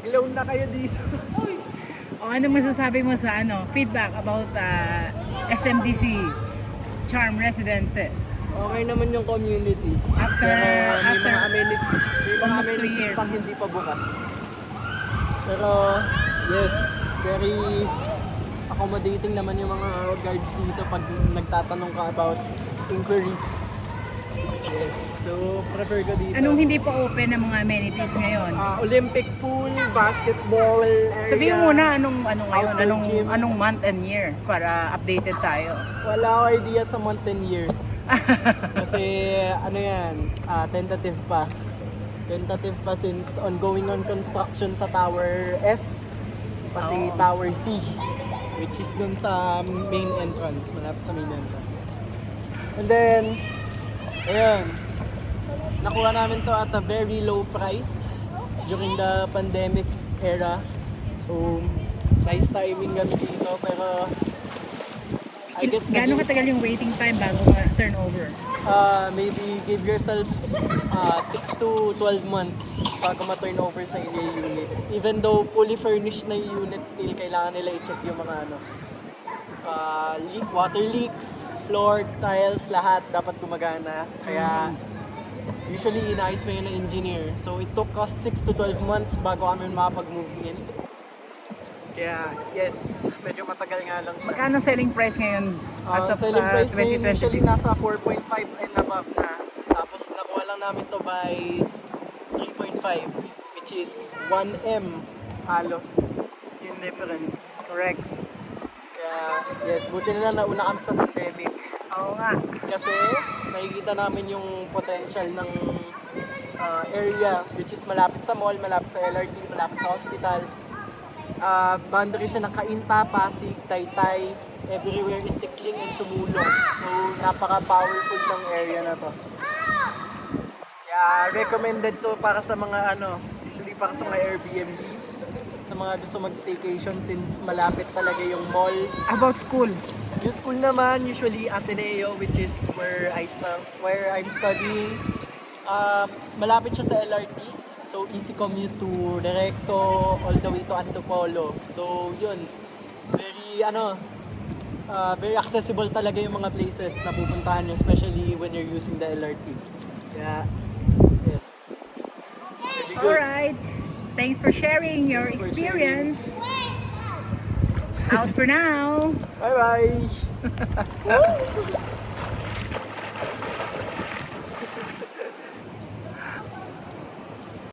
Mag-loan na kayo dito. O ano masasabi mo sa feedback about SMDC Charm Residences? Okay naman yung community. After May mga almost 2 amenities years. pang hindi pa bukas. Pero, yes, very accommodating naman yung mga guards dito pag nagtatanong ka about inquiries. Yes, so prefer ko dito. Anong hindi pa open ng mga amenities ngayon? Olympic pool, basketball area. Sabihin mo muna anong ngayon, outdoor gym. anong month and year para updated tayo. Wala ako idea sa month and year. Kasi tentative pa. Tentative pa since ongoing on construction sa Tower F, pati Oo. Tower C, which is dun sa main entrance, malapit sa main entrance. And then, ayun, nakuha namin to at a very low price during the pandemic era. So, nice timing kami dito, pero I guess Gaano katagal yung waiting time bago ma-turnover? maybe give yourself 6 to 12 months bago ma-turn over sa inyo yung unit. Even though fully furnished na yung unit, still kailangan nila i-check yung mga water leaks, floor, tiles, lahat dapat gumagana. Kaya usually inaayos mo yun ng engineer. So it took us 6 to 12 months bago kami makapag-move in. Kaya yes, medyo matagal nga lang siya. Magkano selling price ngayon as of Selling price ngayon 2026? usually nasa 4.5 and above na. Tapos nakuha lang namin to by 3.5, which is 1M halos yung difference. Correct. Kaya yes, buti na lang nauna kami sa pandemic. Oo nga. Kasi nakikita namin yung potential ng area, which is malapit sa mall, malapit sa LRT, malapit sa hospital. Boundary siya ng Cainta, Pasig, Taytay, everywhere in Tikling and Sumulong. So, napaka-powerful ng area na to. Kaya, recommended to para sa mga usually para sa mga Airbnb, sa mga gusto mag-staycation since malapit talaga yung mall. About school? Yung school naman, usually Ateneo, which is where I'm studying. Malapit siya sa LRT. So, easy commute to Recto, all the way to Antipolo. So, yun. Very accessible talaga yung mga places na pupuntahan nyo, especially when you're using the LRT. Kaya, yes. Very good. Alright. Thanks for sharing your Thanks for experience. Out for now. Bye-bye!